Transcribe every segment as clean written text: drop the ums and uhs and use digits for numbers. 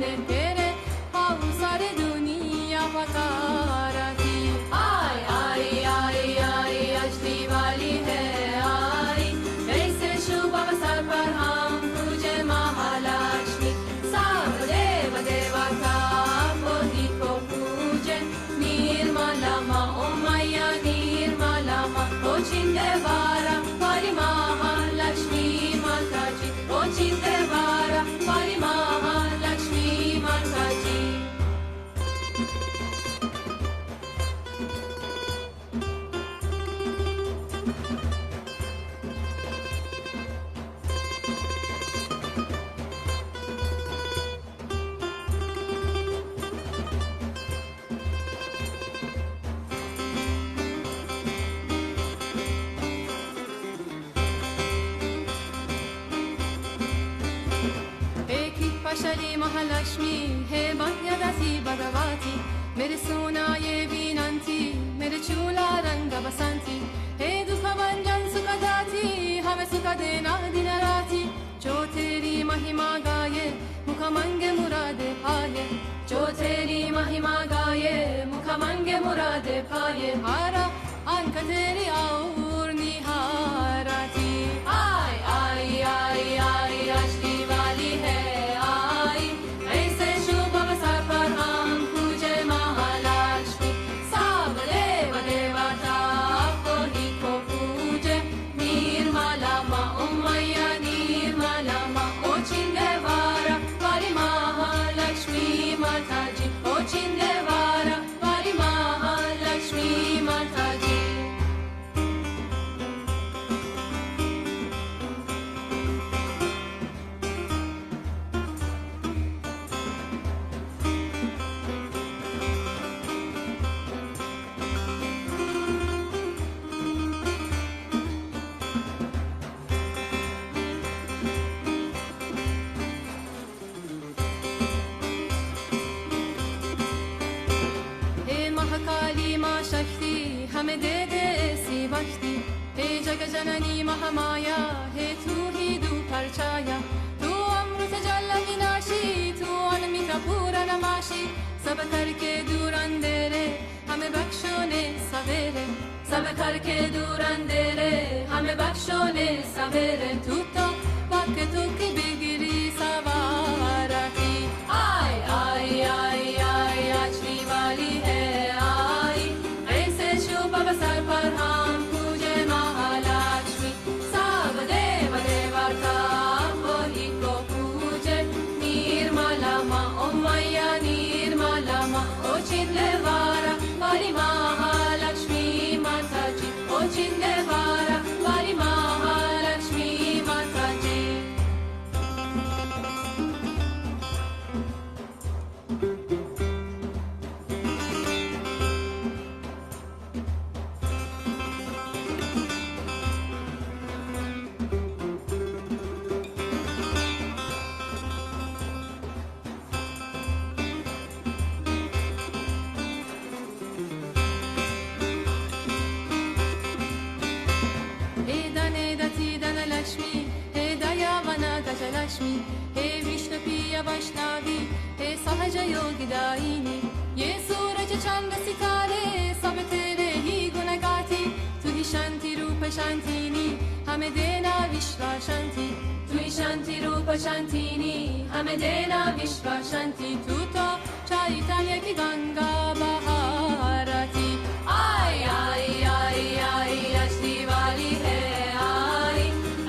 ने तेरे आओ सारे दुनिया पकारा थी। आई आई आई आई आज दिवाली है आई, ऐसे शुभ अवसर पर हम पूजे महालक्ष्मी। सब देव देवता बोधी को पूजे, निर्मला माँ ओ मैया निर्मला माँ ओ चिंदेवारा वाली महालक्ष्मी माता जी, ओ चिंदेवारा वाली महालक्ष्मी माता जी। शरी महालक्ष्मी हे भाग्यदासी भगवती, मेरे सोना ये विनंती मेरे चूला रंग बसंती। हे दुख भंजन सुख दाती हमें सुख देना दिन राती, जो तेरी महिमा गाये मुख मंगे मुरादे पाये, जो तेरी महिमा गाये मुख मंगे मुरादे पाये। हारा अंक तेरी और निहारा थी। आई आई आई आई आज दिवाली है आई, ऐसे शुभ अवसर पर हम पूजे महालक्ष्मी। सब देव देवता बोधी को पूजे, निर्मला माँ ओ मैया निर्मला माँ ओ चिंदेवारा वाली महालक्ष्मी माता जी, ओ चिंदेवारा वाली महालक्ष्मी माता जी। काली माँ शक्ति हमें दे दे ऐसी भक्ति, हे जग जननी महामाया हे तू ही दूपर छाया। तू अमृत जल विनाशी तू अनमित पूरनमाशी, सब करके दूर अंधेरे हमें बख्शो ने सवेरे, सब करके दूर अंधेरे हमें बख्शो ने सवेरे। तू तो वाक्य तू की बिगड़ी सवारा की। आई आई आई आई आज दिवाली है आई, ऐसे शुभ अवसर पर हम पूजे महालक्ष्मी। सब देव देवता बोधी को पूजे, निर्मला माँ ओ मैया निर्मला माँ ओ चिंदेवारा वाली महालक्ष्मी माता जी, ओ चिंदेवारा वाली महालक्ष्मी माता जी। लक्ष्मी हे दयावना गजलक्ष्मी, हे विष्णुप्रिय वैष्णवी हे सहज योगी दायिनी। ये सूरज चंद्र सितारे सब तेरे ही गुण गाती, तू ही शांति रूप शांतिनी हमें देना विश्वास शांति, तू ही शांति रूप शांतिनी हमें देना विश्वास शांति। तू तो चैतन्य की गंगा बहारती। आई आई आई आई आज दिवाली है आई,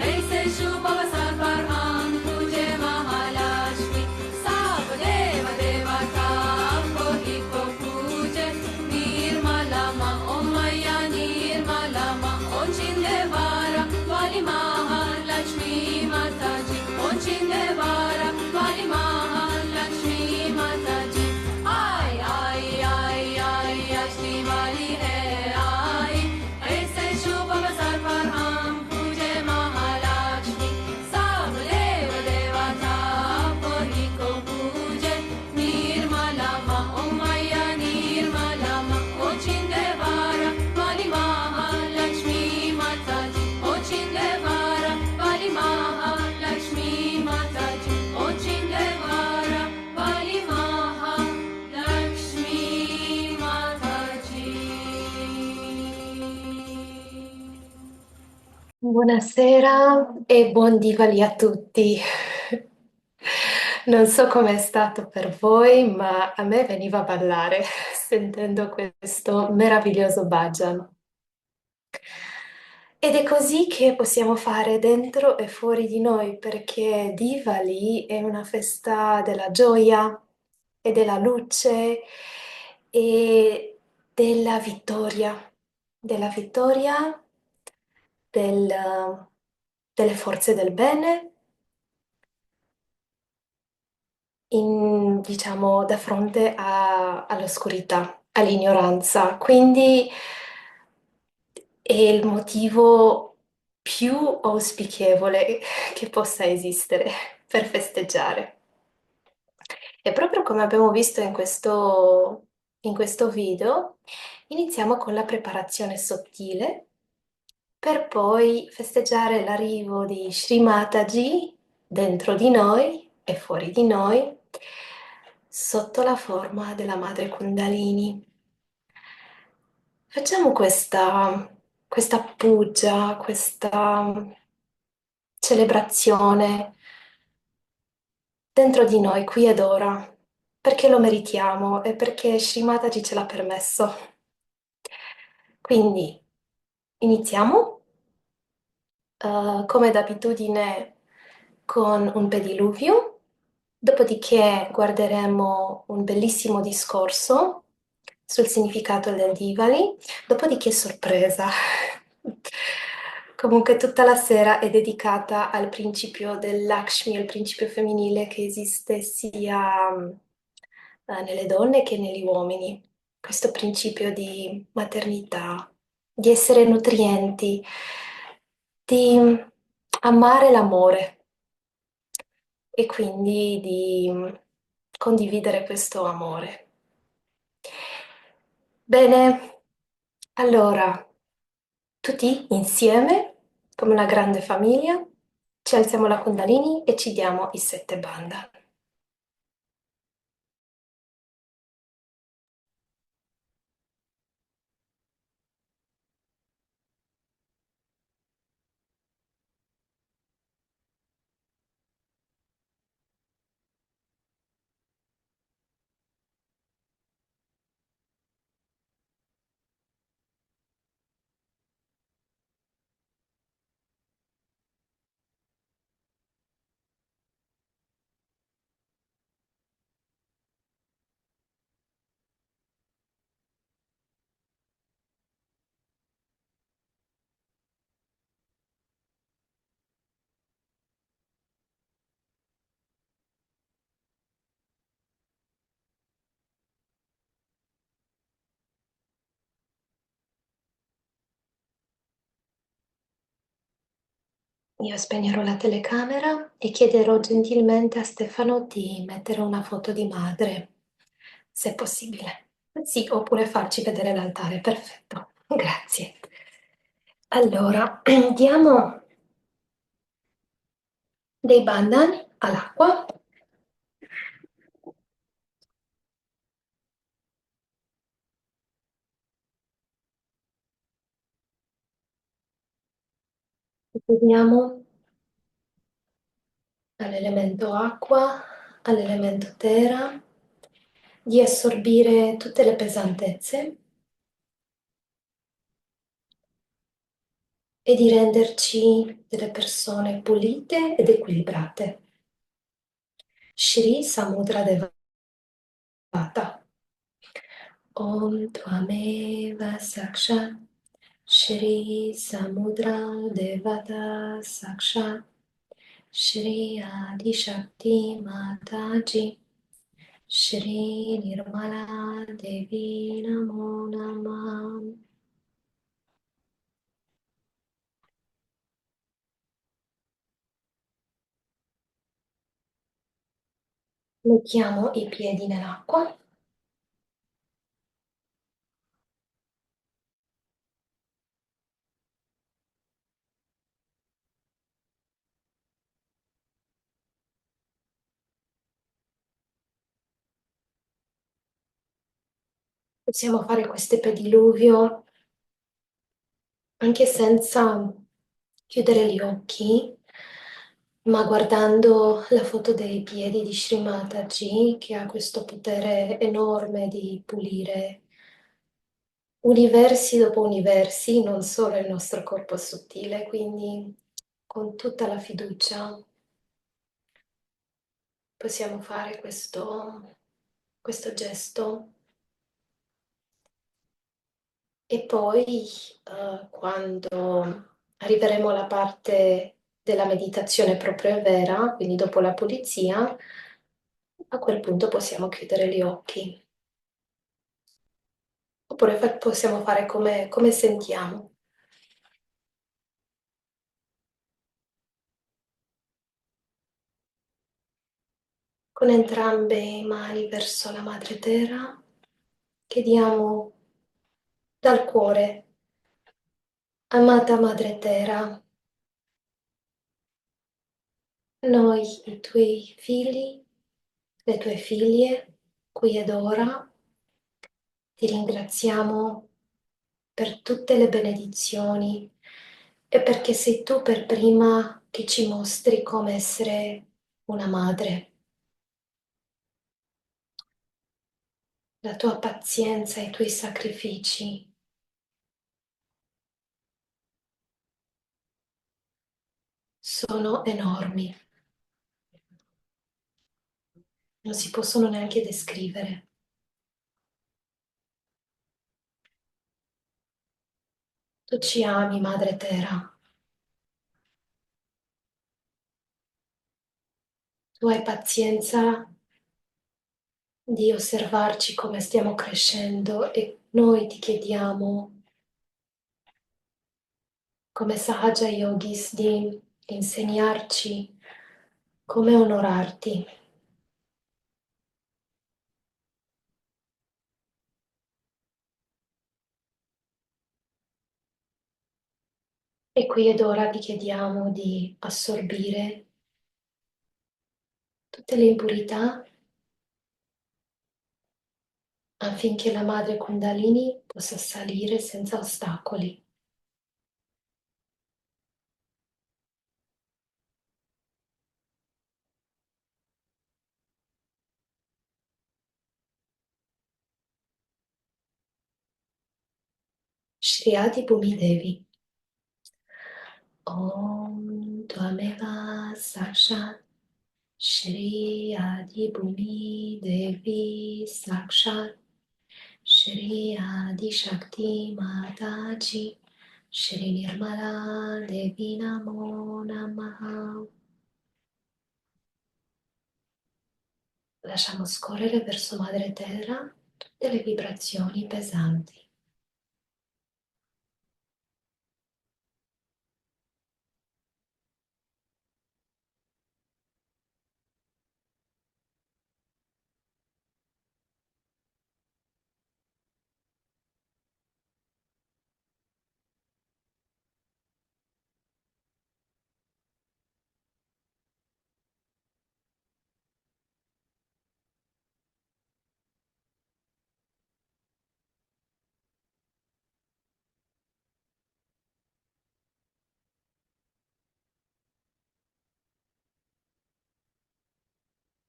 ऐसे शुभ अवसर पर हम पूजे महालक्ष्मी। सब देव देवता बोधी को पूजे, निर्मला माँ ओ मैया निर्मला माँ ओ चिंदेवारा वाली महालक्ष्मी माता जी, ओ चिंदेवारा वाली महालक्ष्मी माता जी। आई आई आई आई आज दिवाली है आई, Buonasera e buon Divali a tutti. Non so com'è stato per voi, ma a me veniva a ballare sentendo questo meraviglioso bhajan. Ed è così che possiamo fare dentro e fuori di noi, perché Diwali è una festa della gioia e della luce e della vittoria delle forze del bene diciamo, da fronte all'oscurità, all'ignoranza. Quindi è il motivo più auspicevole che possa esistere per festeggiare. E proprio come abbiamo visto in questo video, iniziamo con la preparazione sottile per poi festeggiare l'arrivo di Sri Mataji dentro di noi e fuori di noi, sotto la forma della madre Kundalini. Facciamo questa puja, questa celebrazione dentro di noi, qui ed ora, perché lo meritiamo e perché Sri Mataji ce l'ha permesso. Quindi iniziamo, come d'abitudine, con un pediluvio, dopodiché guarderemo un bellissimo discorso sul significato del Diwali, dopodiché sorpresa. Comunque tutta la sera è dedicata al principio del Lakshmi, il principio femminile che esiste sia nelle donne che negli uomini. Questo principio di maternità, di essere nutrienti, di amare l'amore e quindi di condividere questo amore. Bene, allora, tutti insieme, come una grande famiglia, ci alziamo la Kundalini e ci diamo i 7 banda. Io spegnerò la telecamera e chiederò gentilmente a Stefano di mettere una foto di madre, se è possibile. Sì, oppure farci vedere l'altare. Perfetto, grazie. Allora, diamo dei bandan all'acqua. Chiediamo all'elemento acqua, all'elemento terra, di assorbire tutte le pesantezze e di renderci delle persone pulite ed equilibrate. Shri Samudra Devata. Om Tvameva Sakshat Shri Samudra Devata Sakshat Shri Adi Shakti Mataji Shri Nirmala Devi Namo Namah. Mettiamo i piedi nell'acqua. Possiamo fare questo pediluvio anche senza chiudere gli occhi, ma guardando la foto dei piedi di Sri Mataji, che ha questo potere enorme di pulire universi dopo universi, non solo il nostro corpo sottile, quindi con tutta la fiducia possiamo fare questo gesto. E poi, quando arriveremo alla parte della meditazione proprio vera, quindi dopo la pulizia, a quel punto possiamo chiudere gli occhi. Oppure possiamo fare come sentiamo, con entrambe le mani verso la madre terra, chiediamo dal cuore, amata madre terra, noi, i tuoi figli, le tue figlie, qui ed ora, ti ringraziamo per tutte le benedizioni e perché sei tu per prima che ci mostri come essere una madre. La tua pazienza e i tuoi sacrifici sono enormi, non si possono neanche descrivere. Tu ci ami, Madre Terra, tu hai pazienza di osservarci come stiamo crescendo e noi ti chiediamo, come Sahaja Yogis, di insegnarci come onorarti. E qui ed ora ti chiediamo di assorbire tutte le impurità affinché la madre Kundalini possa salire senza ostacoli. Shri Adi Bhumi Devi. Om Tvameva Sakshat Shri Adi Bhumi Devi Sakshat Shri Adi Shakti Mataji Shri Nirmala Devi Namo Namaha. Lasciamo scorrere verso Madre Terra tutte le vibrazioni pesanti.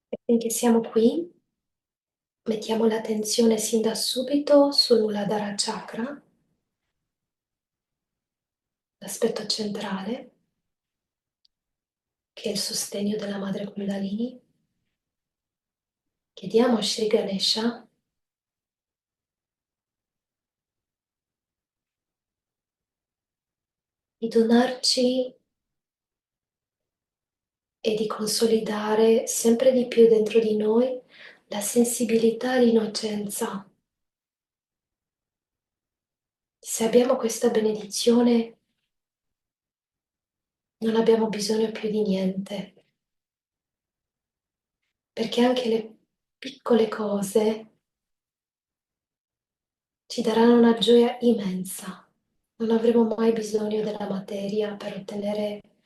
E finché siamo qui, mettiamo l'attenzione sin da subito sul Muladhara Chakra, l'aspetto centrale, che è il sostegno della madre Kundalini. Chiediamo a Shri Ganesha di donarci e di consolidare sempre di più dentro di noi la sensibilità e l'innocenza. Se abbiamo questa benedizione, non abbiamo bisogno più di niente, perché anche le piccole cose ci daranno una gioia immensa. Non avremo mai bisogno della materia per ottenere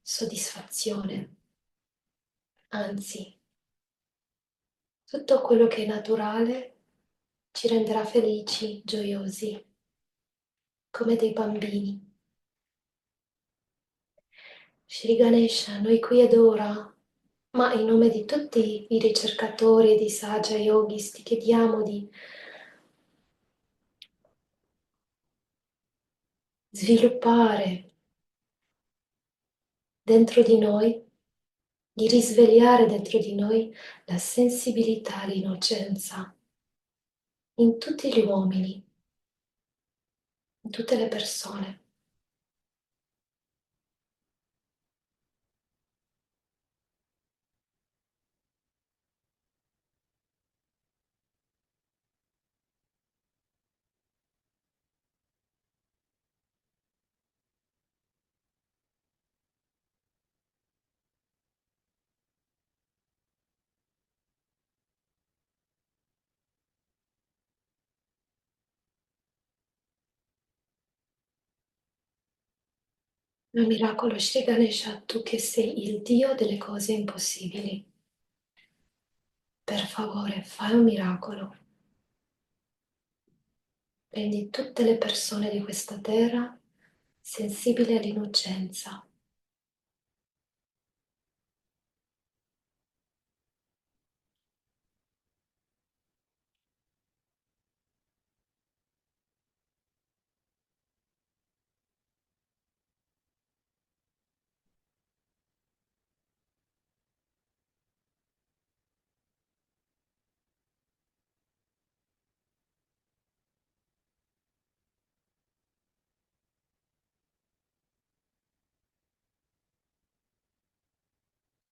soddisfazione. Anzi, tutto quello che è naturale ci renderà felici, gioiosi, come dei bambini. Shri Ganesha, noi qui ed ora, ma in nome di tutti i ricercatori e di Saja Yogis, ti chiediamo di sviluppare dentro di noi, di risvegliare dentro di noi la sensibilità, l'innocenza in tutti gli uomini, in tutte le persone. Un miracolo, Shri Ganesha, tu che sei il Dio delle cose impossibili. Per favore, fai un miracolo. Rendi tutte le persone di questa terra sensibili all'innocenza.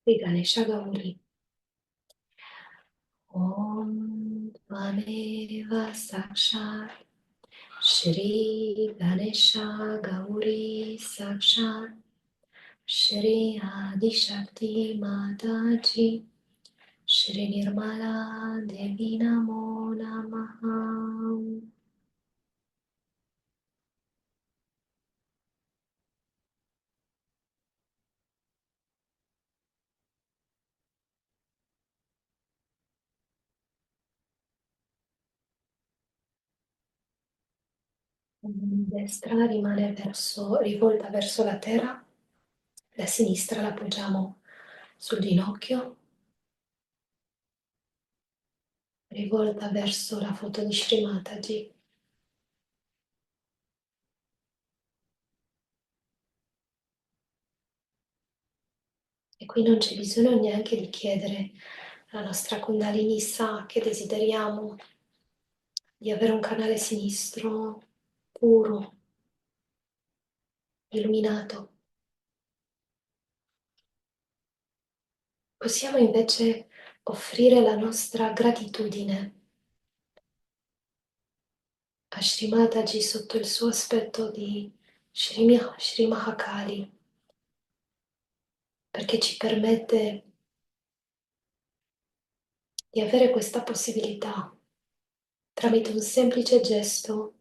Shri Ganesha Gauri. Om Tvameva Sakshat Shri Ganesha Gauri Sakshat Shri Adi Shakti Mataji Shri Nirmala Devi Namo Namaha. Destra rimane rivolta verso la terra, la sinistra la appoggiamo sul ginocchio, rivolta verso la foto di Shri Mataji. E qui non c'è bisogno neanche di chiedere alla nostra Kundalini sa che desideriamo di avere un canale sinistro puro, illuminato. Possiamo invece offrire la nostra gratitudine a Shri Mataji sotto il suo aspetto di Shri Mahakali, perché ci permette di avere questa possibilità tramite un semplice gesto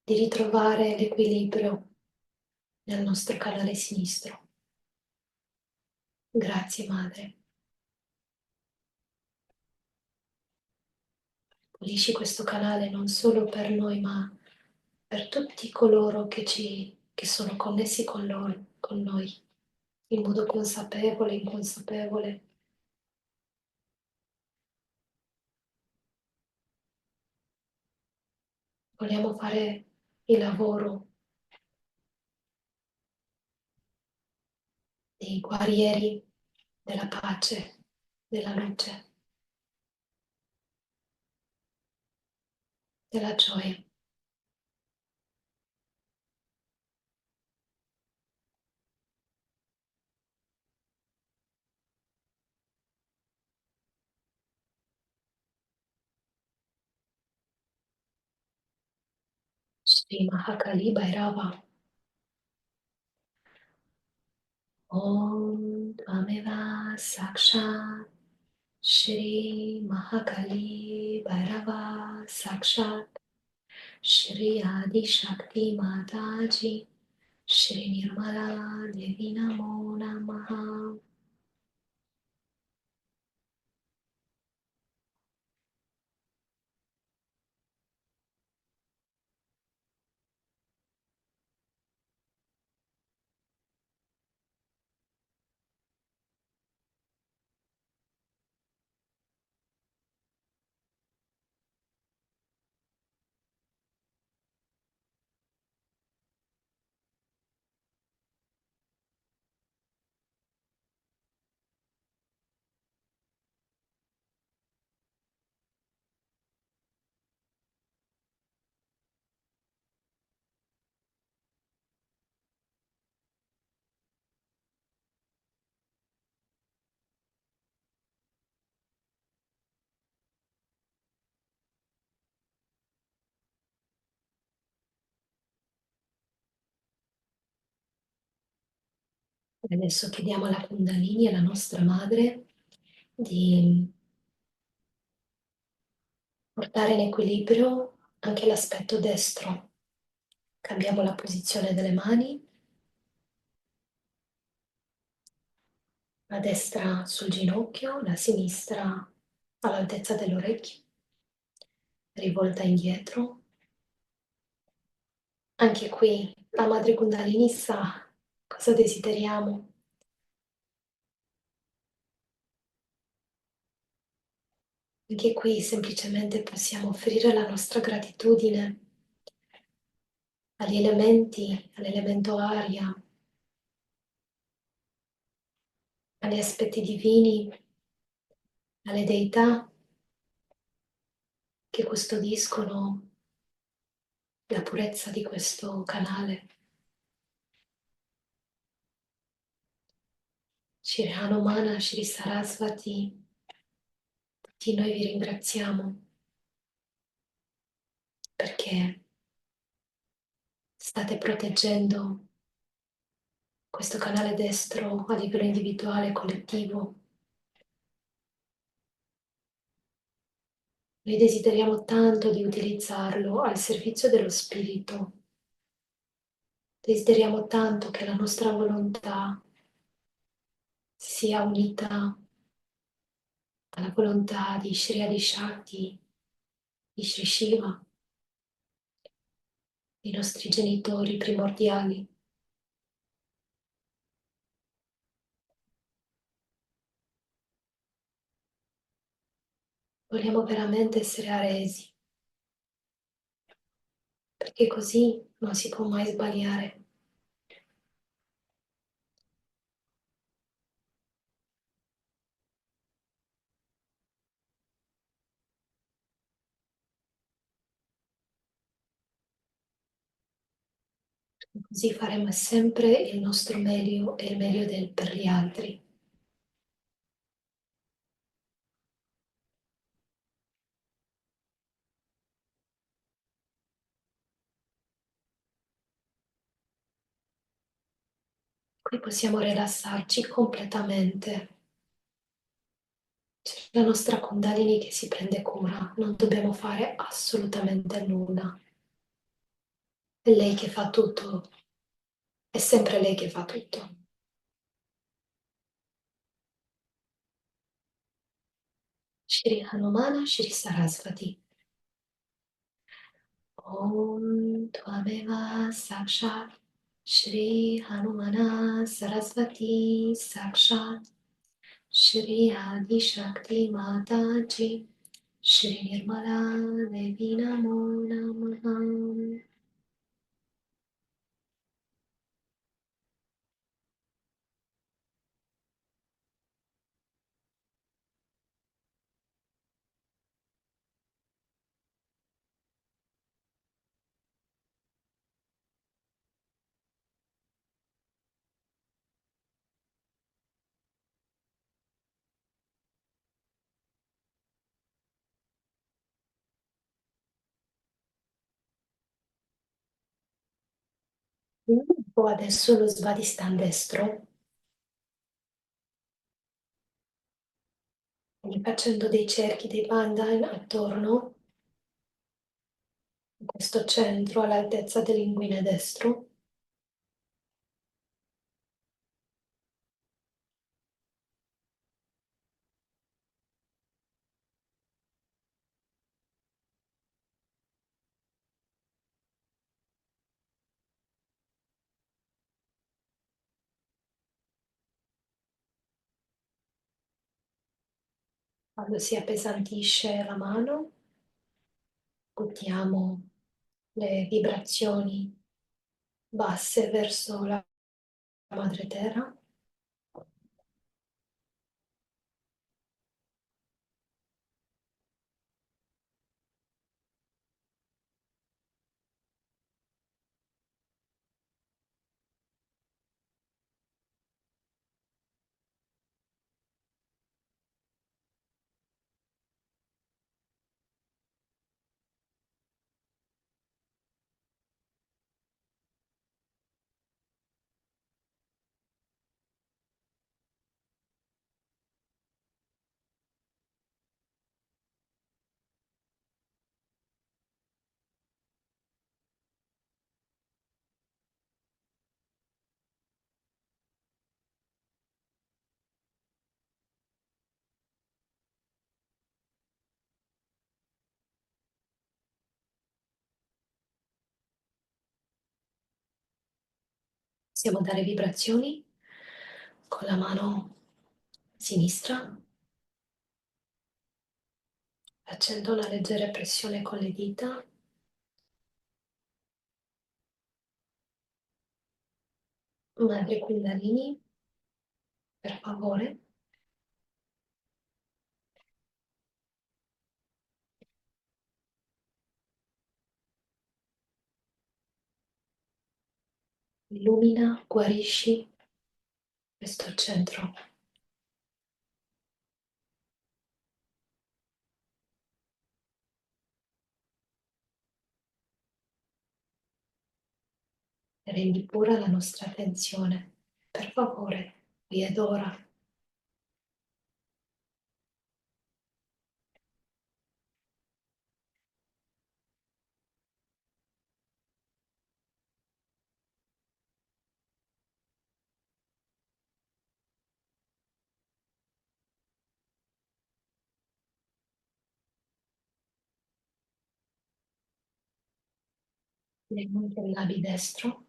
di ritrovare l'equilibrio nel nostro canale sinistro. Grazie Madre. Pulisci questo canale non solo per noi, ma per tutti coloro che sono connessi con noi, in modo consapevole, inconsapevole. Vogliamo fare il lavoro dei guerrieri della pace, della luce, della gioia. Shri Mahakali Bhairava. Om Tvameva Sakshat Shri Mahakali Bhairava Sakshat Shri Adi Shakti Mataji Shri Nirmala Devi Namo Namaha. E adesso chiediamo alla Kundalini, alla nostra madre, di portare in equilibrio anche l'aspetto destro. Cambiamo la posizione delle mani, la destra sul ginocchio, la sinistra all'altezza dell'orecchio, rivolta indietro. Anche qui la madre Kundalini sa cosa desideriamo. Anche qui semplicemente possiamo offrire la nostra gratitudine agli elementi, all'elemento aria, agli aspetti divini, alle deità che custodiscono la purezza di questo canale. Shri Hanumana, Shri Sarasvati, tutti noi vi ringraziamo perché state proteggendo questo canale destro a livello individuale e collettivo. Noi desideriamo tanto di utilizzarlo al servizio dello spirito. Desideriamo tanto che la nostra volontà sia unita alla volontà di Shri Adi Shakti, di Shri Shiva, i nostri genitori primordiali. Vogliamo veramente essere aresi, perché così non si può mai sbagliare. Così faremo sempre il nostro meglio e il meglio per gli altri. Qui possiamo rilassarci completamente. C'è la nostra Kundalini che si prende cura, non dobbiamo fare assolutamente nulla. È lei che fa tutto, è sempre lei che fa tutto. Shri Hanumana, Shri Sarasvati. Om Tvameva Sakshat Shri Hanumana Sarasvati Sakshat Shri Adi Shakti Mataji Shri Nirmala Devi Namo Namaha. Poi adesso lo Svadhistan destro, quindi facendo dei cerchi, dei bandhan attorno a questo centro all'altezza dell'inguine destro. Quando si appesantisce la mano, buttiamo le vibrazioni basse verso la madre terra. Possiamo dare vibrazioni con la mano sinistra, facendo una leggera pressione con le dita. Madre Kundalini, per favore. Illumina, guarisci questo centro. Rendi pura la nostra attenzione. Per favore, qui ed ora. Anche il labi destro.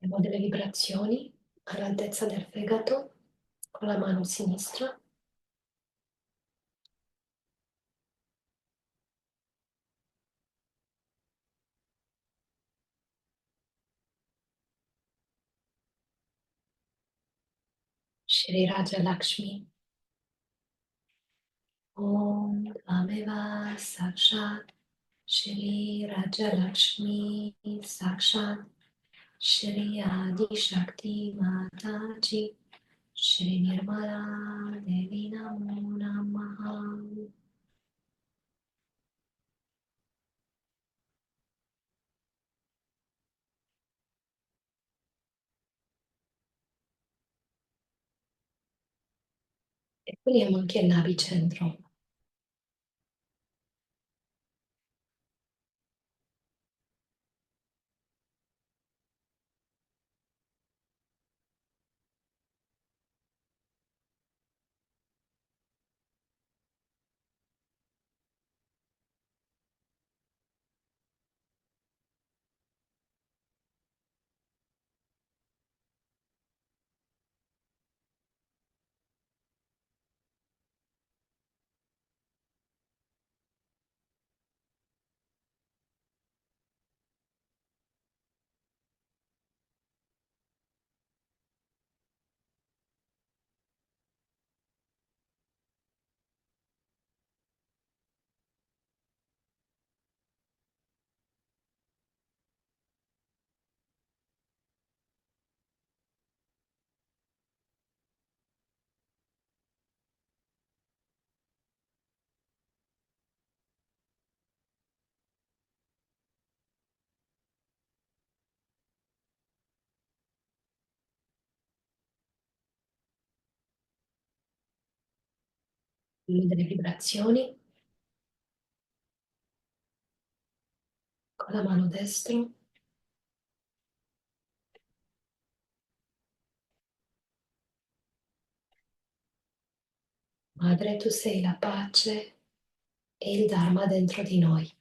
Abbiamo delle vibrazioni all'altezza del fegato con la mano sinistra. Shri Raja Lakshmi. Om Tvameva Sakshat Shri Raja Lakshmi Sakshat Shri Adi Shakti Mataji Shri Nirmala Devi Namo Namaha. E puliamo anche il nabicentro. Delle vibrazioni con la mano destra. Madre, tu sei la pace e il Dharma dentro di noi.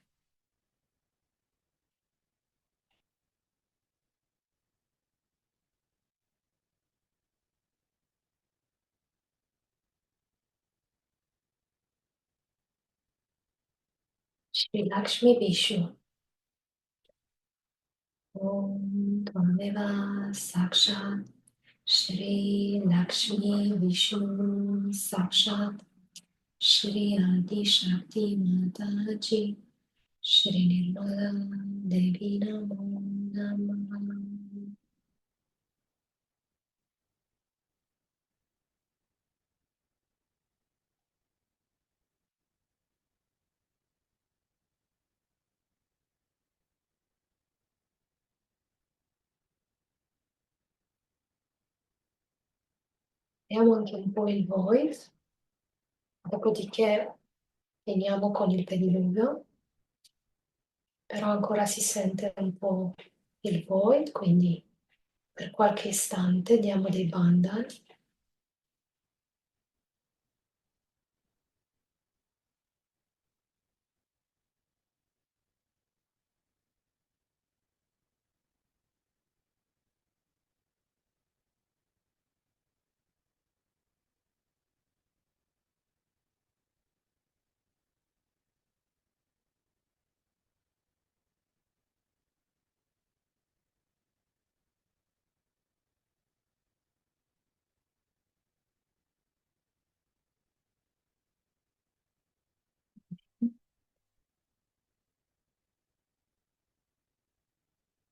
Shri Lakshmi Vishnu. Om Tvameva Sakshat Shri Lakshmi Vishnu Sakshat Shri Adi Shakti Mataji Shrinirvana Devina Mona. Vediamo anche un po' il voice, dopodiché finiamo con il pediluvio, però ancora si sente un po' il void, quindi per qualche istante diamo dei bandal.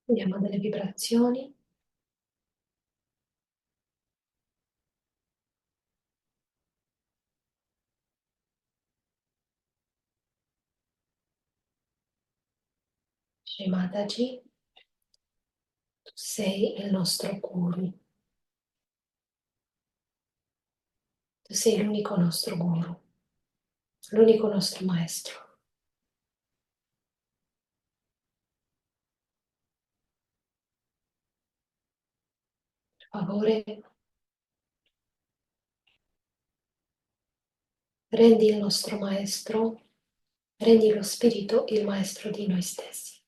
Diamo delle vibrazioni. Shri Mataji, tu sei il nostro guru, tu sei l'unico nostro guru, l'unico nostro maestro. Per favore, rendi il nostro maestro, rendi lo spirito il maestro di noi stessi.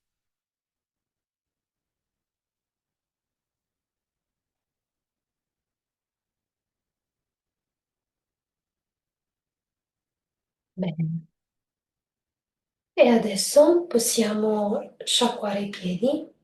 Bene. E adesso possiamo sciacquare i piedi.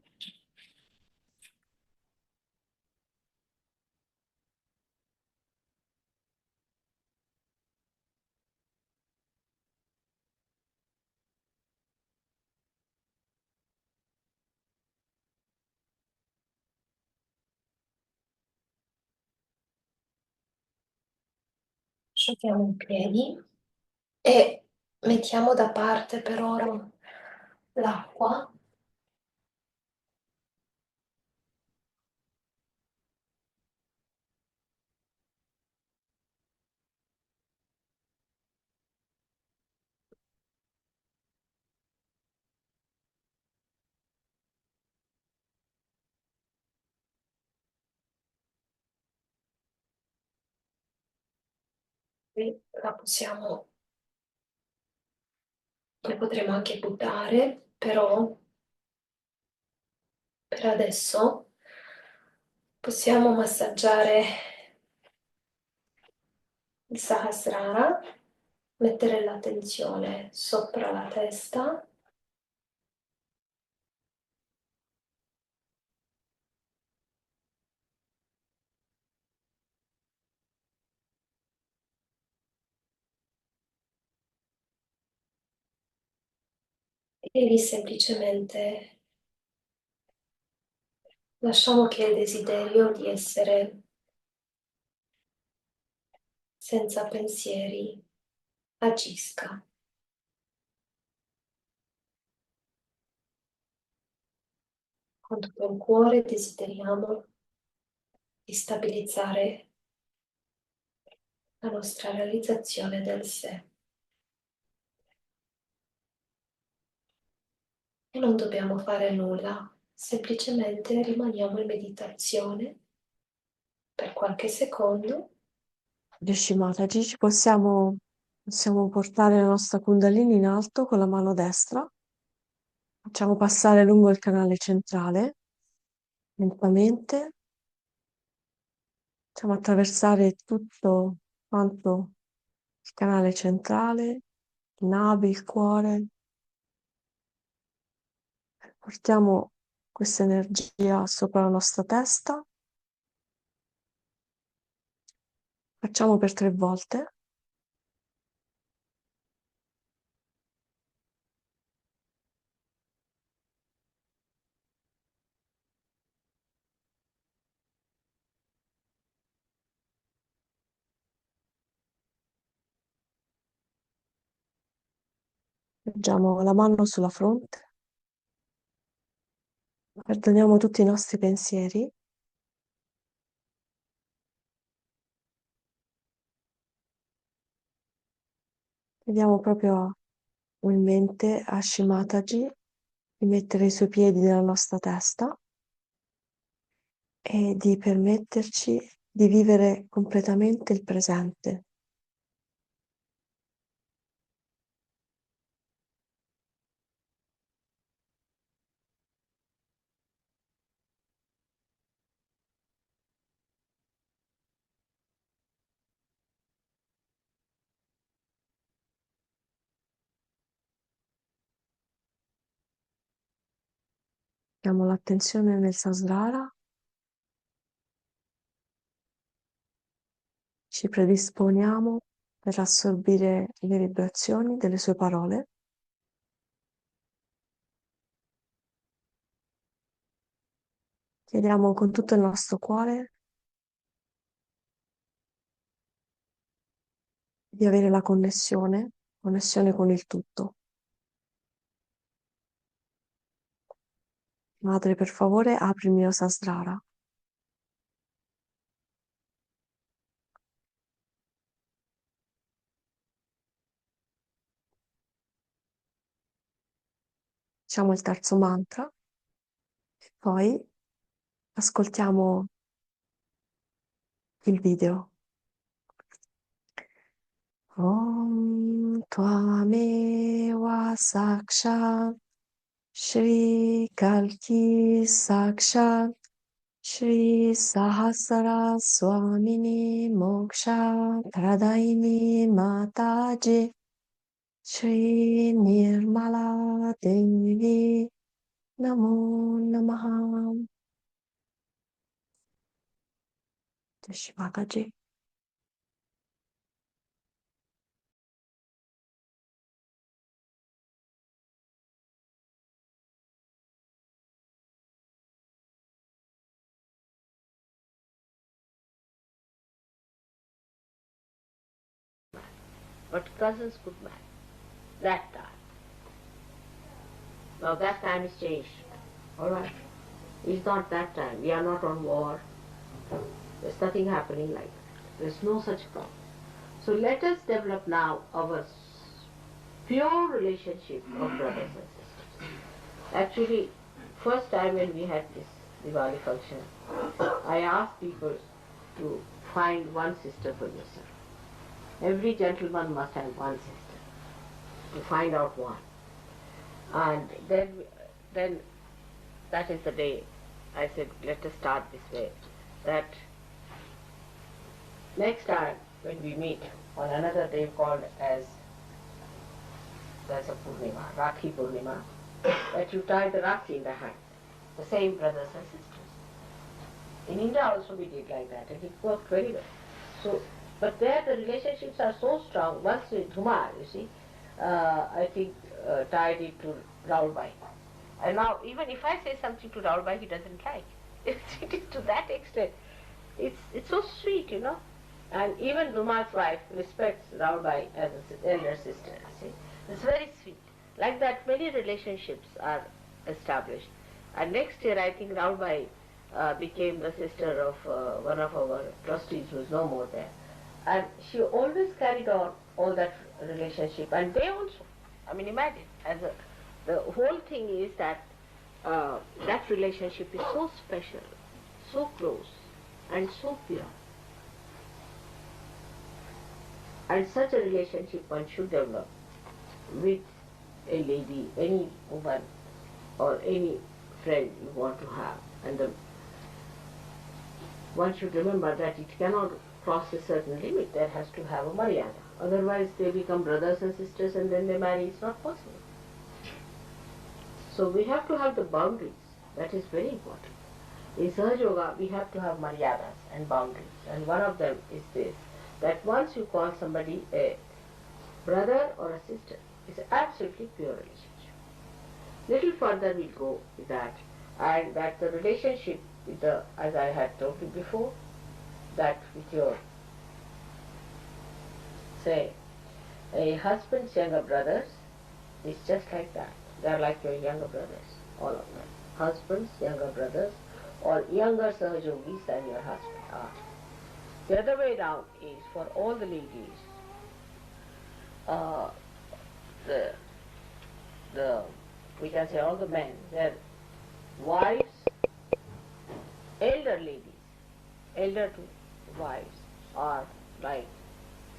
Sciacquiamo i piedi e mettiamo da parte per ora l'acqua e la potremo anche buttare, però per adesso possiamo massaggiare il Sahasrara, mettere l'attenzione sopra la testa e lì semplicemente lasciamo che il desiderio di essere senza pensieri agisca. Con tutto il cuore desideriamo di stabilizzare la nostra realizzazione del sé. E non dobbiamo fare nulla, semplicemente rimaniamo in meditazione per qualche secondo. Mataji, possiamo portare la nostra Kundalini in alto con la mano destra, facciamo passare lungo il canale centrale, lentamente, facciamo attraversare tutto quanto il canale centrale, il navi, il cuore, portiamo questa energia sopra la nostra testa, facciamo per 3 volte. Poggiamo la mano sulla fronte, perdoniamo tutti i nostri pensieri. Vediamo proprio in mente a Shimataji di mettere i suoi piedi nella nostra testa e di permetterci di vivere completamente il presente. Mettiamo l'attenzione nel Sahasrara, ci predisponiamo per assorbire le vibrazioni delle sue parole. Chiediamo con tutto il nostro cuore di avere la connessione con il tutto. Madre, per favore, apri il mio Sahasrara. Facciamo il terzo mantra e poi ascoltiamo il video. Om Tvameva Sakshat Shri Kalki Sakshat Shri Sahasra Swamini Moksha Pradaini Mataji Shri Nirmala Devi Namo Namaha. Jai Mataji. But cousins could marry. That time. Now that time is changed. Alright? It's not that time. We are not on war. There's nothing happening like that. There's no such problem. So let us develop now our pure relationship of brothers and sisters. Actually, first time when we had this Diwali function, I asked people to find one sister for yourself. Every gentleman must have one sister, to find out one. And then that is the day I said, let us start this way, that next time when we meet on another day called as Rasa Purnima, Rakhi Purnima, that you tie the Rakhi in the hand, the same brothers and sisters. In India also we did like that, and it worked very well. So, but there the relationships are so strong. Once with Dhumar, you see, I think tied it to Raulbai. And now even if I say something to Raulbai, he doesn't like. It is to that extent. It's so sweet, you know. And even Dhumar's wife respects Raulbai as an elder sister. See, it's very sweet. Like that, many relationships are established. And next year, I think Raulbai became the sister of one of our trustees who is no more there. And she always carried on all that relationship, and they also. I mean, imagine, the whole thing is that that relationship is so special, so close, and so pure. And such a relationship one should develop with a lady, any woman, or any friend you want to have. And one should remember that it cannot cross a certain limit. There has to have a maryada. Otherwise they become brothers and sisters and then they marry. It's not possible. So we have to have the boundaries. That is very important. In Sahaja Yoga we have to have maryadas and boundaries. And one of them is this, that once you call somebody a brother or a sister, it's an absolutely pure relationship. Little further we'll go with that. And that the relationship with the, as I had told you before, that with your, say, a husband's younger brothers is just like that. They are like your younger brothers, all of them. Husbands, younger brothers, or younger Sahajogis than your husband are. The other way down is for all the ladies, we can say all the men, their wives, elder ladies, elder to wives are like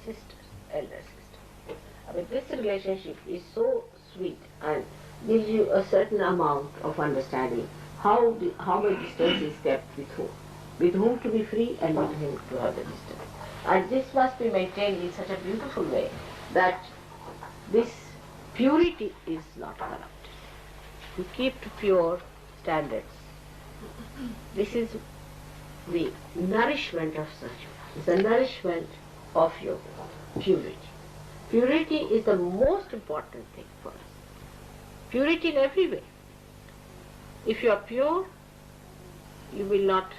sisters, elder sisters. I mean, this relationship is so sweet and gives you a certain amount of understanding how much distance is kept with whom to be free and with whom to have the distance. And this must be maintained in such a beautiful way that this purity is not corrupted. You keep to pure standards. This is the nourishment of Sahaja. It's the nourishment of your purity. Purity is the most important thing for us. Purity in every way. If you are pure, you will not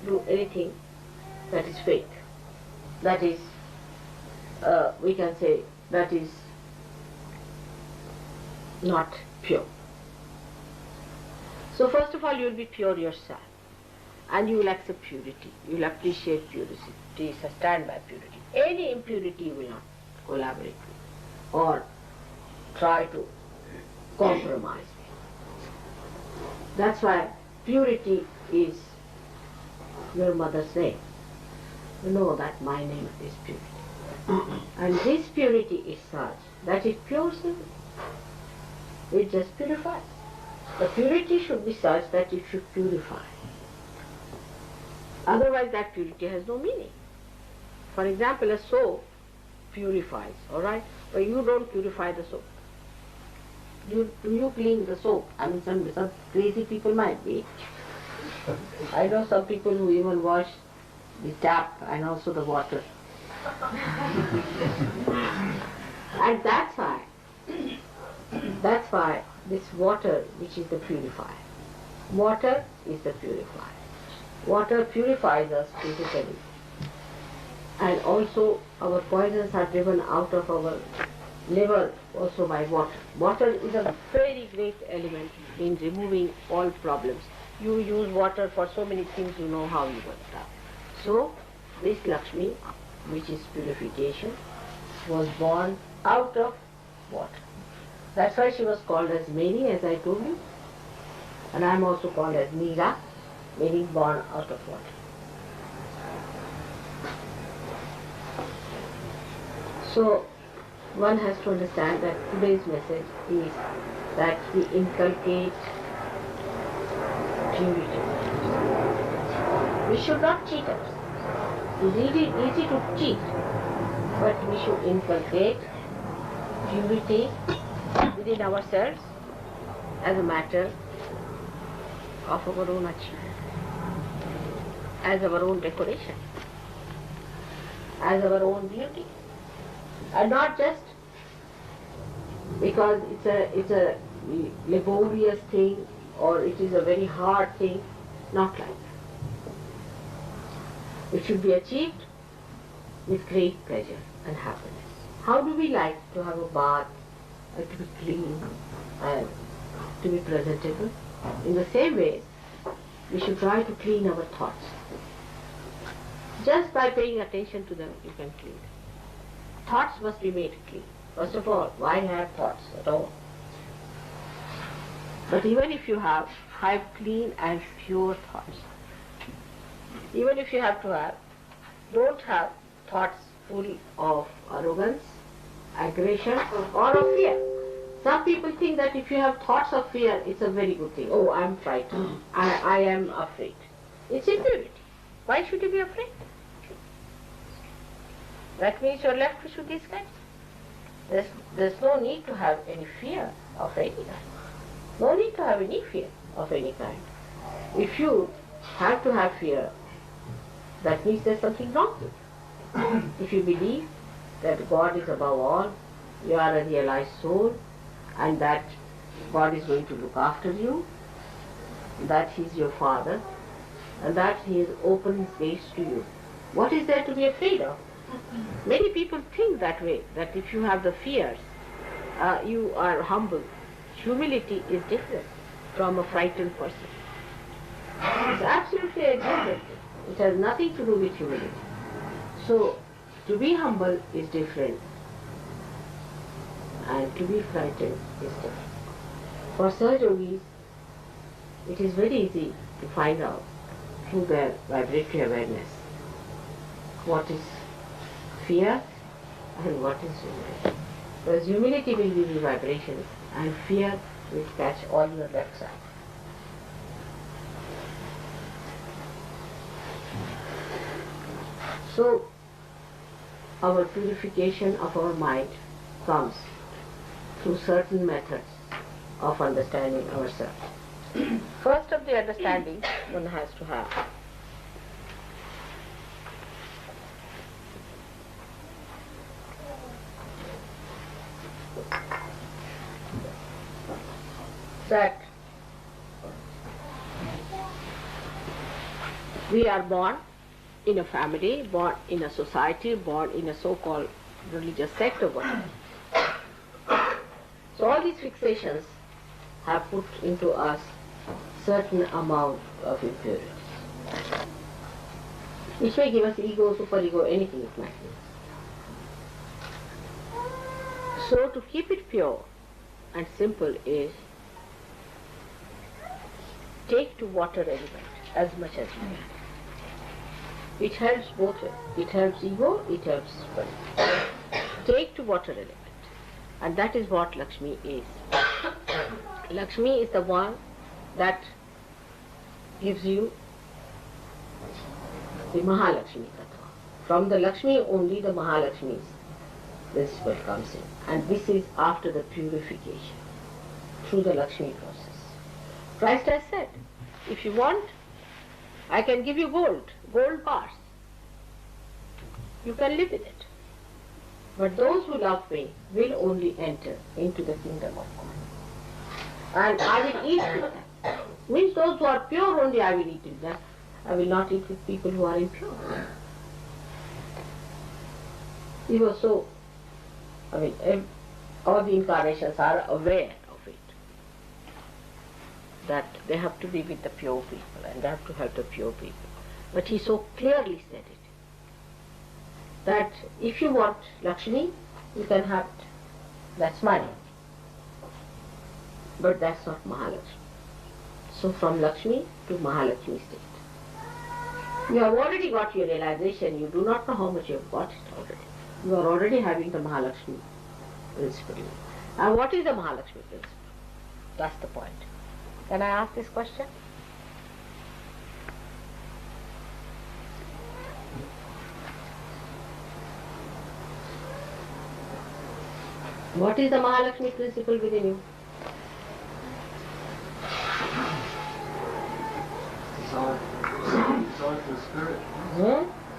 do anything that is fake. That is, we can say, that is not pure. So first of all, you will be pure yourself, and you will accept purity. You will appreciate purity, stand by purity. Any impurity you will not collaborate with or try to compromise with. That's why purity is your mother's name. You know that my name is purity. And this purity is such that it pures everything. It just purifies. The purity should be such that it should purify. Otherwise that purity has no meaning. For example, a soap purifies, alright? But you don't purify the soap. You clean the soap. I mean, some crazy people might be. I know some people who even wash the tap and also the water. And that's why this water, which is the purifier. Water is the purifier. Water purifies us physically. And also our poisons are driven out of our liver also by water. Water is a very great element in removing all problems. You use water for so many things, you know how you work it out. So this Lakshmi, which is purification, was born out of water. That's why she was called as Mary, as I told you. And I am also called as Meera, meaning born out of water. So one has to understand that today's message is that we inculcate purity. We should not cheat ourselves. It's really easy to cheat, but we should inculcate purity within ourselves as a matter of our own achievement, as our own decoration, as our own beauty. And not just because it's a laborious thing or it is a very hard thing, not like that. It should be achieved with great pleasure and happiness. How do we like to have a bath and to be clean and to be presentable? In the same way, we should try to clean our thoughts. Just by paying attention to them, you can clean them. Thoughts must be made clean. First of all, why have thoughts at all? But even if you have clean and pure thoughts. Even if you have to have, don't have thoughts full of arrogance, aggression, or of fear. Some people think that if you have thoughts of fear, it's a very good thing. Oh, I'm frightened. I am afraid. It's impurity. Why should you be afraid? That means you're left with these kinds. There's no need to have any fear of any kind. No need to have any fear of any kind. If you have to have fear, that means there's something wrong with you. If you believe that God is above all, you are a realized soul, and that God is going to look after you, that He is your Father, and that He has opened His gates to you, what is there to be afraid of? Many people think that way, that if you have the fears you are humble. Humility is different from a frightened person. It's absolutely a different thing. It has nothing to do with humility. So, to be humble is different, and to be frightened is different. For Sahaj yogis, it is very easy to find out through their vibratory awareness what is fear and what is humility. Because humility will give you vibrations and fear will catch all your left side. So, our purification of our mind comes through certain methods of understanding ourselves. First of the understanding one has to have that we are born in a family, born in a society, born in a so-called religious sect or whatever. So all these fixations have put into us certain amount of impurities, which may give us ego, superego, anything it might be. So to keep it pure and simple is take to water element as much as you can. It helps both ways. It helps ego, it helps superego. Take to water element. And that is what Lakshmi is. Lakshmi is the one that gives you the Mahalakshmi Tattva. From the Lakshmi only the Mahalakshmi's principle comes in. And this is after the purification through the Lakshmi process. Christ has said, if you want, I can give you gold bars. You can live with it. But those who love me will only enter into the kingdom of God. And I will eat with them. Means those who are pure only I will eat with them. I will not eat with people who are impure. He was so, all the incarnations are aware of it. That they have to be with the pure people and they have to help the pure people. But he so clearly said it. That if you want Lakshmi, you can have it. That's money. But that's not Mahalakshmi. So from Lakshmi to Mahalakshmi state. You have already got your realization, you do not know how much you have got it already. You are already having the Mahalakshmi principle. And what is the Mahalakshmi principle? That's the point. Can I ask this question? What is the Mahalakshmi principle within you? Desire for the spirit.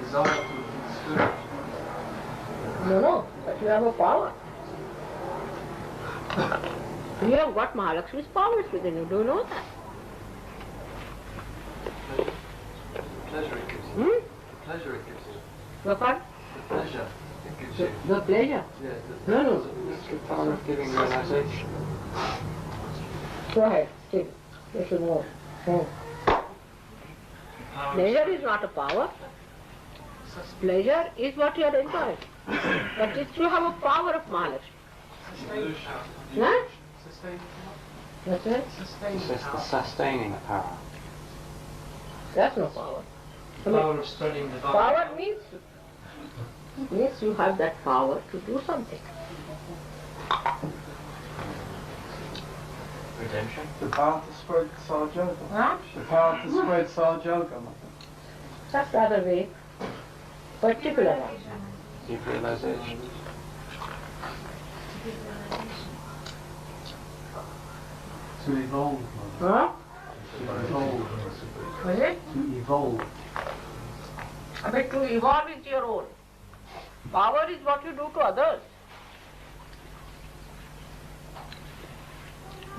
Desire for the spirit. No, but you have a power. You have got Mahalakshmi's powers within you. Do you know that? The pleasure it gives you. The pleasure it gives you. The what? The pleasure it gives you. The pleasure? Yeah, No. It's the power of giving realization. Go ahead, Steve. You should know. Pleasure is not a power. Pleasure is what you are enjoying. But if you have a power of Mahalakshmi. Huh? That's it? It's just the sustaining power. That's no power. Power of studying the Bible. Power means you have that power to do something. Redemption. The power to spread Sahaj Yoga. Huh? The power to spread Sahaj Yoga. That's rather vague. Particular one. Deep realization. To evolve. Huh? To evolve. Is it? To evolve. But to evolve is your own. Power is what you do to others.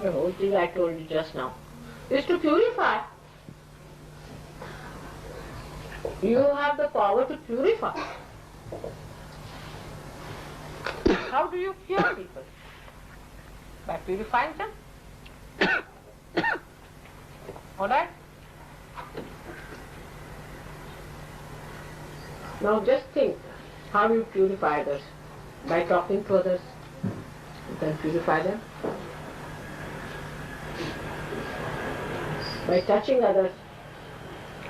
The whole thing I told you just now is to purify. You have the power to purify. How do you cure people? by purifying them. Alright? Now just think how you purify others. By talking to others, you can purify them. By touching others,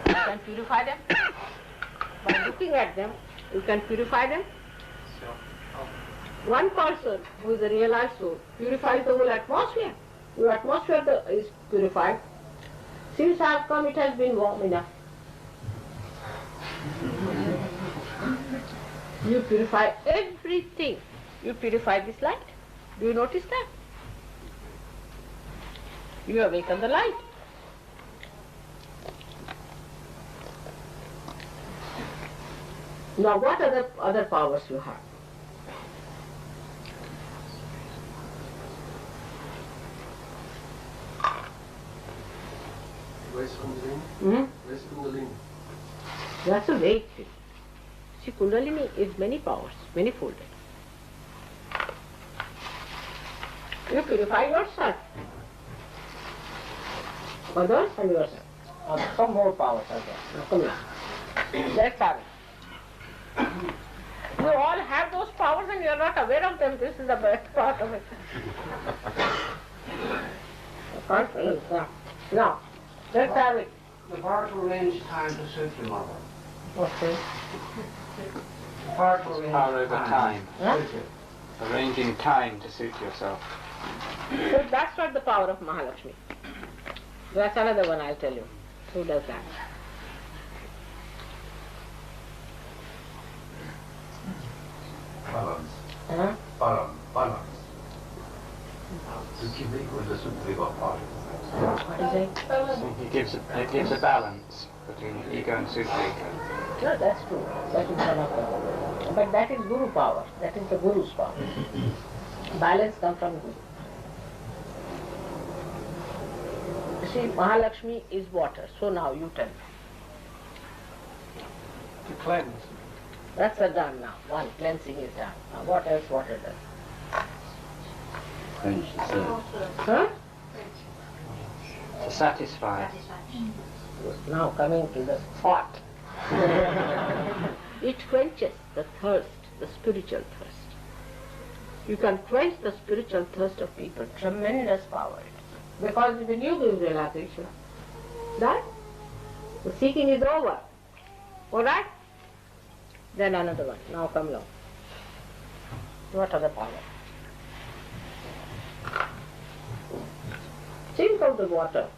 you can purify them. By looking at them, you can purify them. One person who is a realized soul purifies the whole atmosphere. Your atmosphere is purified. Since I have come, it has been warm enough. You purify everything. You purify this light. Do you notice that? You awaken the light. Now what other powers you have? Raise Kundalini. Hmm? Raise Kundalini. That's a vague thing. See, Kundalini is many powers, many-folded. You purify yourself. Others and yourself. Some more powers are there. Now come here. Let's have it. You all have those powers and you are not aware of them. This is the best part of it. Now, let's have it. The power to arrange time to suit your mother. Okay. The power to arrange Power over time. Huh? Suit you. Arranging time to suit yourself. So that's not the power of Mahalakshmi. That's another one I'll tell you. Who does that? Balance. Huh? Balance. To keep equal the Supreme power. What is it? So it gives a balance between ego and super-ego. No, that's true. That is one of them. But that is Guru power. That is the Guru's power. Balance comes from Guru. You see, Mahalakshmi is water. So now you tell me. To cleanse. That's done now. One cleansing is done. Now what else water does? Quench the thirst. Huh? To satisfy. Now coming to the thought. It quenches the thirst, the spiritual thirst. You can quench the spiritual thirst of people. Tremendous power. Because when you give realization, that the seeking is over. Alright? Then another one. Now come along. What other power? Think of the water.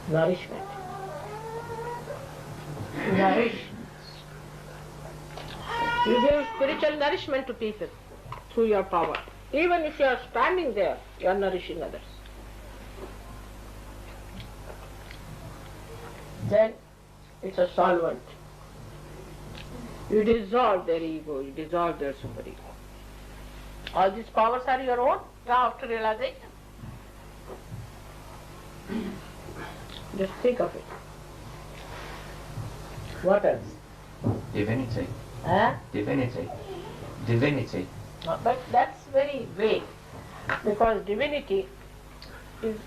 Nourishment. Nourish. You give spiritual nourishment to people through your power. Even if you are standing there, you are nourishing others. Then it's a solvent. You dissolve their ego, you dissolve their superego. All these powers are your own now after realization. Just think of it. What else? Divinity. Huh? Divinity. But that's very vague, because divinity is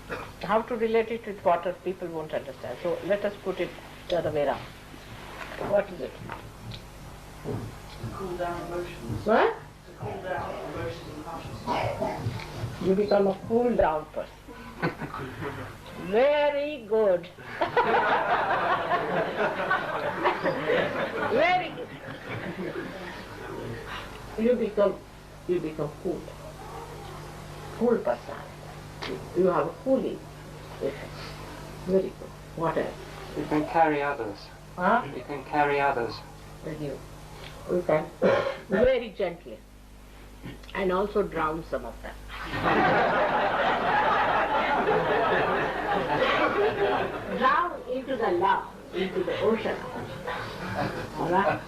how to relate it with water, people won't understand. So let us put it the other way around. What is it? To cool down emotions. What? To cool down emotions and passions. You become a cool down person. Very good. Very good. You become cool. Cool personality. You have a cooling effect. Very good. What else? You can carry others. Huh? You can carry others. With you. You can very gently. And also drown some of them. Drown into the love, into the ocean. Alright?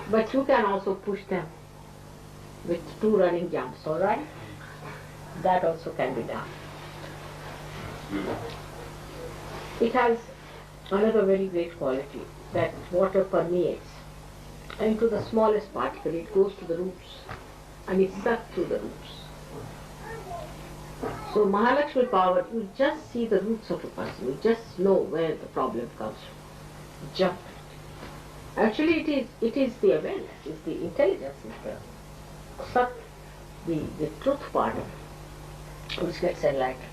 But you can also push them with 2 running jumps, alright? That also can be done. It has another very great quality, that water permeates into the smallest particle, it goes to the roots and it's sucked through the roots. So Mahalakshmi power, you just see the roots of a person, you just know where the problem comes from. Jump. Actually it is the awareness, it's the intelligence, is the suck, the truth part of it, which gets enlightened.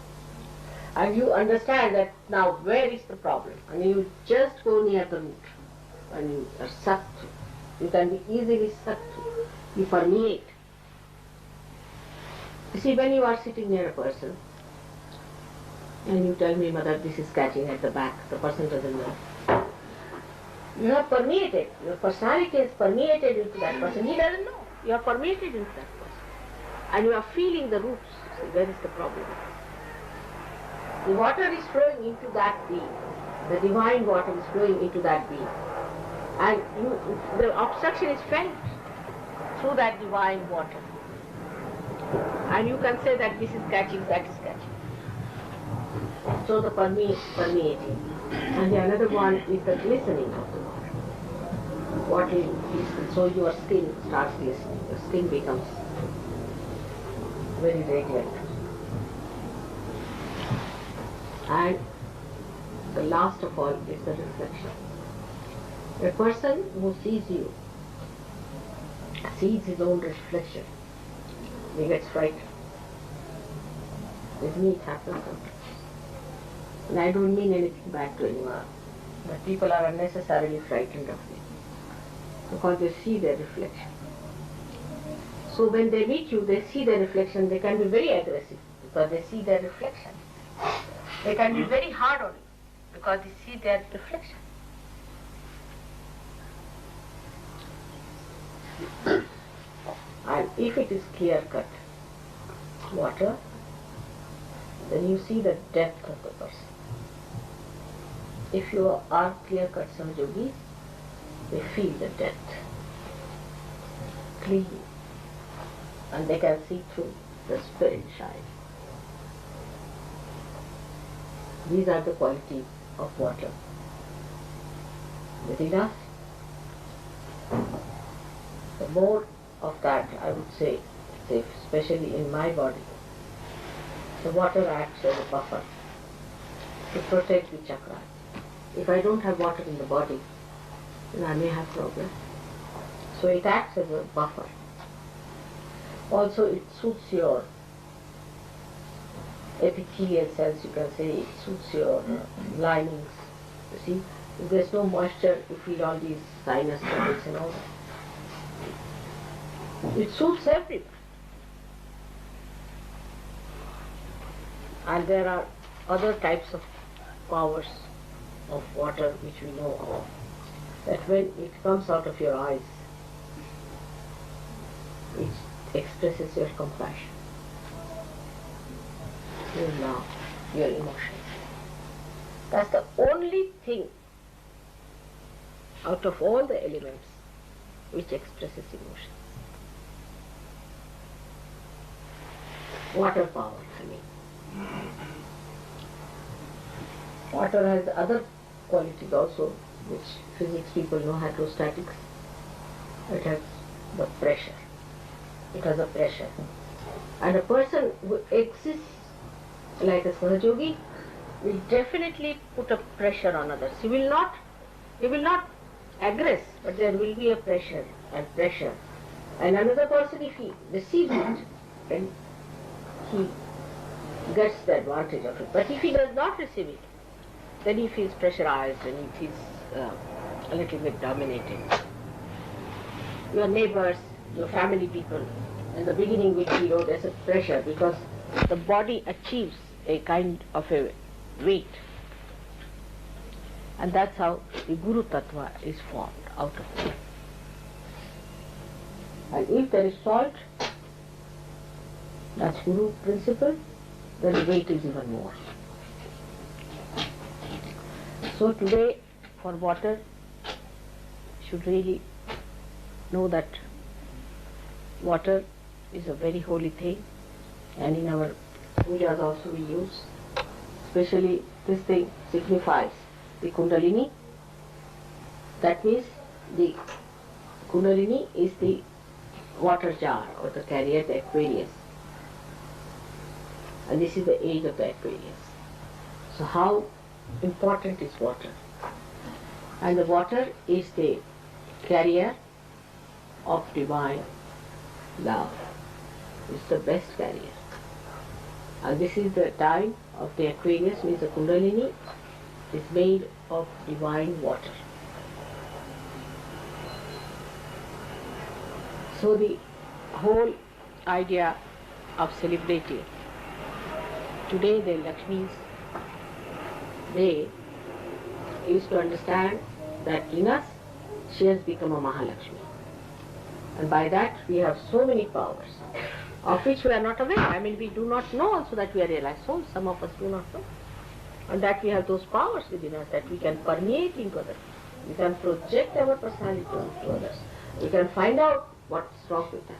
And you understand that now where is the problem, and you just go near the root and you are sucked through. You can be easily sucked through. You permeate. You see, when you are sitting near a person and you tell me, Mother, this is catching at the back, the person doesn't know. You have permeated. Your personality is permeated into that person. He doesn't know. You are permeated into that person. And you are feeling the roots. See, where is the problem? The water is flowing into that being. The divine water is flowing into that being. And the obstruction is felt through that divine water. And you can say that this is catching, that is catching. So the permeating. And the another one is the glistening of the water. What is glistening? So your skin starts glistening. Your skin becomes very radiant. And the last of all is the reflection. A person who sees you sees his own reflection. He gets frightened. With me it happens sometimes. And I don't mean anything bad to anyone. But people are unnecessarily frightened of me because they see their reflection. So when they meet you, they see their reflection, they can be very aggressive because they see their reflection. They can be very hard on you because they see their reflection. And if it is clear-cut water, then you see the depth of the person. If you are clear-cut Sahajogis, they feel the depth, clean, and they can see through the spirit shine. These are the qualities of water within us. The more of that, I would say, especially in my body, the water acts as a buffer to protect the chakra. If I don't have water in the body, then I may have problem. So it acts as a buffer. Also it suits your epithelial cells, you can say, it suits your linings. You see, if there's no moisture, you feel all these sinus troubles and all that. It suits everyone. And there are other types of powers of water which we know of. That when it comes out of your eyes, it expresses your compassion, your love, your emotions. That's the only thing out of all the elements which expresses emotions. Water power, I mean. Water has other qualities also, which physics people know, hydrostatics. It has the pressure. It has a pressure. And a person who exists like a Sahajogi will definitely put a pressure on others. He will not aggress, but there will be a pressure and pressure. And another person, if he receives it, then he gets the advantage of it. But if he does not receive it, then he feels pressurized and he feels a little bit dominated. Your neighbors, your family people, in the beginning which we know, there's a pressure because the body achieves a kind of a weight. And that's how the Guru Tattva is formed out of it. And if there is salt, that's Guru principle, then the weight is even more. So today, for water, should really know that water is a very holy thing, and in our pujas also we use. Especially this thing signifies the Kundalini. That means the Kundalini is the water jar or the carrier, the Aquarius. And this is the age of the Aquarius. So how important is water? And the water is the carrier of divine love. It's the best carrier. And this is the time of the Aquarius, means the Kundalini is made of divine water. So the whole idea of celebrating today the Lakshmi's day is to understand that in us she has become a Mahalakshmi. And by that we have so many powers of which we are not aware. I mean, we do not know also that we are realized souls. Some of us do not know. And that we have those powers within us that we can permeate into others. We can project our personality onto others. We can find out what's wrong with them.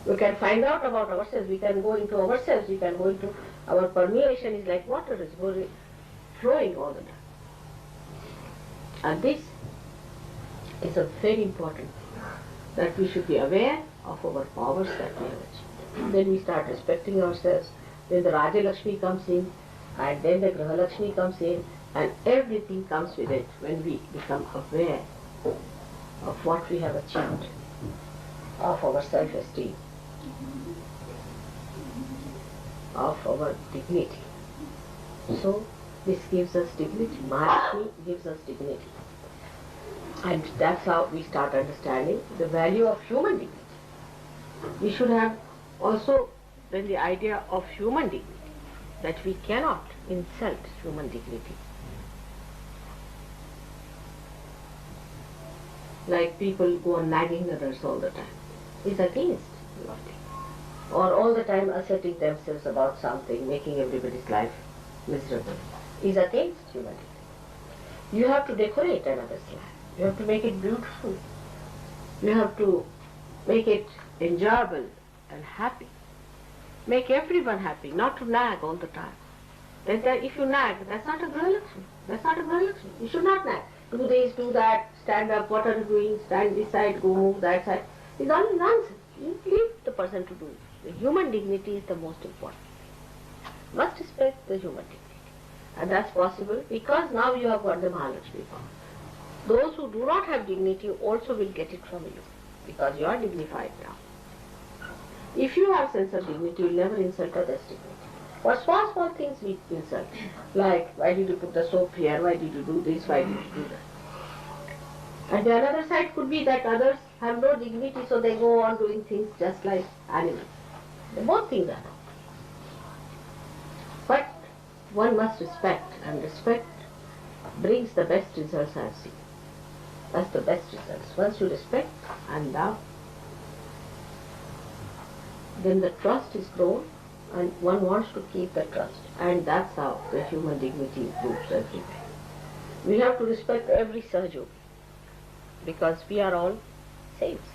We can find out about ourselves. We can go into ourselves. We can go into our permeation is like water is flowing all the time. And this is a very important thing, that we should be aware of our powers that we have achieved. Then we start respecting ourselves. Then the Raja Lakshmi comes in, and then the Graha Lakshmi comes in, and everything comes with it when we become aware of what we have achieved, of our self-esteem, of our dignity. So this gives us dignity. Mahalakshmi gives us dignity. And that's how we start understanding the value of human dignity. We should have also then the idea of human dignity, that we cannot insult human dignity. Like people go on nagging others all the time. It's against loving. Or all the time asserting themselves about something, making everybody's life miserable, is against human dignity. You have to decorate another's life. You have to make it beautiful. You have to make it enjoyable and happy. Make everyone happy, not to nag all the time. If you nag, that's not a Graha Lakshmi. That's not a Graha Lakshmi. You should not nag. Do this, do that, stand up, what are you doing? Stand this side, go move that side. It's all nonsense. You leave the person to do it. The human dignity is the most important. Must respect the human dignity. And that's possible because now you have got the Mahalakshmi power. Those who do not have dignity also will get it from you because you are dignified now. If you have sense of dignity, you will never insult others' dignity. For small things we insult, like why did you put the soap here, why did you do this, why did you do that. And the other side could be that others have no dignity, so they go on doing things just like animals. Both things are wrong. But one must respect, and respect brings the best results I have seen. That's the best results. Once you respect and love, then the trust is grown and one wants to keep the trust. And that's how the human dignity improves everywhere. We have to respect every Sahajogi because we are all saints.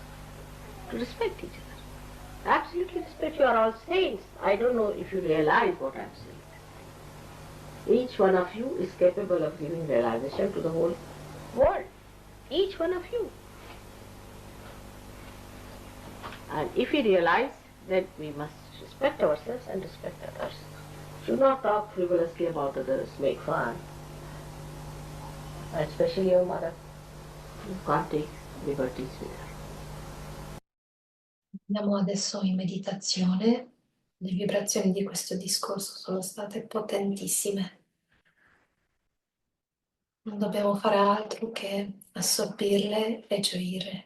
To respect each other. Absolutely respect. You are all saints. I don't know if you realize what I am saying. Each one of you is capable of giving realization to the whole world. Each one of you. And if we realize, then we must respect ourselves and respect others. Should not talk frivolously about others, make fun. And especially your mother. You can't take liberties with her. Andiamo adesso in meditazione. Le vibrazioni di questo discorso sono state potentissime. Non dobbiamo fare altro che assorbirle e gioire.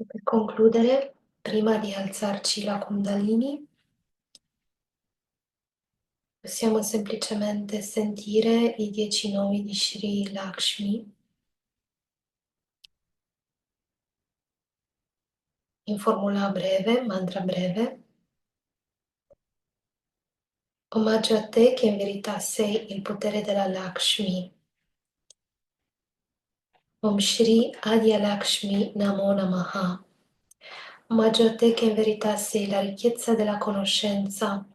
E per concludere, prima di alzarci la Kundalini, possiamo semplicemente sentire i 10 nomi di Shri Lakshmi in formula breve, mantra breve. Omaggio a te che in verità sei il potere della Lakshmi. Om Shri Adya Lakshmi Namo Namaha. Omaggio a te che in verità sei la ricchezza della conoscenza.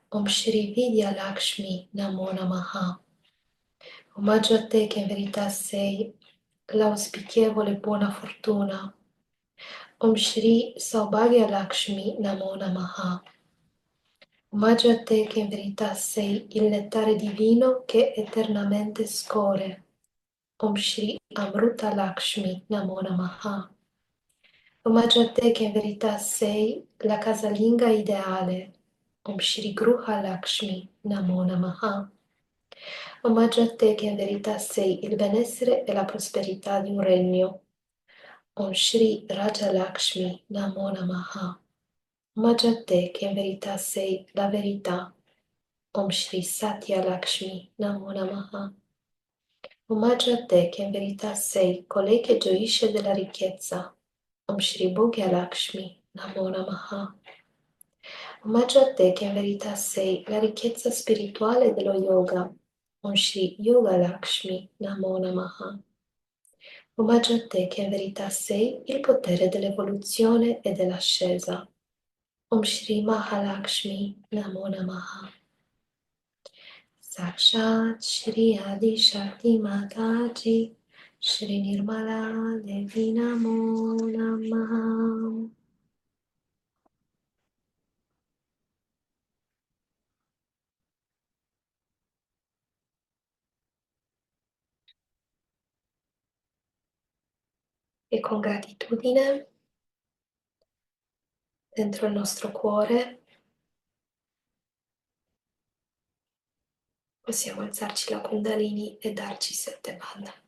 Om Shri Vidya Lakshmi Namo Namaha. Omaggio a te che in verità sei l'auspicchevole buona fortuna. Om Shri Saubhagya Lakshmi Namo Namaha. Omaggio a te che in verità sei il nettare divino che eternamente scorre. Om Shri Amruta Lakshmi Namo Namaha. Omaggio a te che in verità sei la casalinga ideale. Om Shri Gruha Lakshmi Namo Namaha. Omaggio a te che in verità sei il benessere e la prosperità di un regno. Om Shri Raja Lakshmi Namo Namaha. Omaggio a te che in verità sei la verità. Om Shri Satya Lakshmi Namo Namaha. Omaggio a te che in verità sei colei che gioisce della ricchezza. Om Shri Bhogya Lakshmi Namo Namaha. Omaggio a te che in verità sei la ricchezza spirituale dello yoga. Om Shri Yoga Lakshmi Namo Namaha. Omaggio a te che in verità sei il potere dell'evoluzione e dell'ascesa. Om Shri Mahalakshmi Namo Namaha. Sakshat Shri Adi Shakti Mataji Shri Nirmala Devi Namo Namaha. E con gratitudine dentro il nostro cuore possiamo alzarci la Kundalini e darci 7 banda.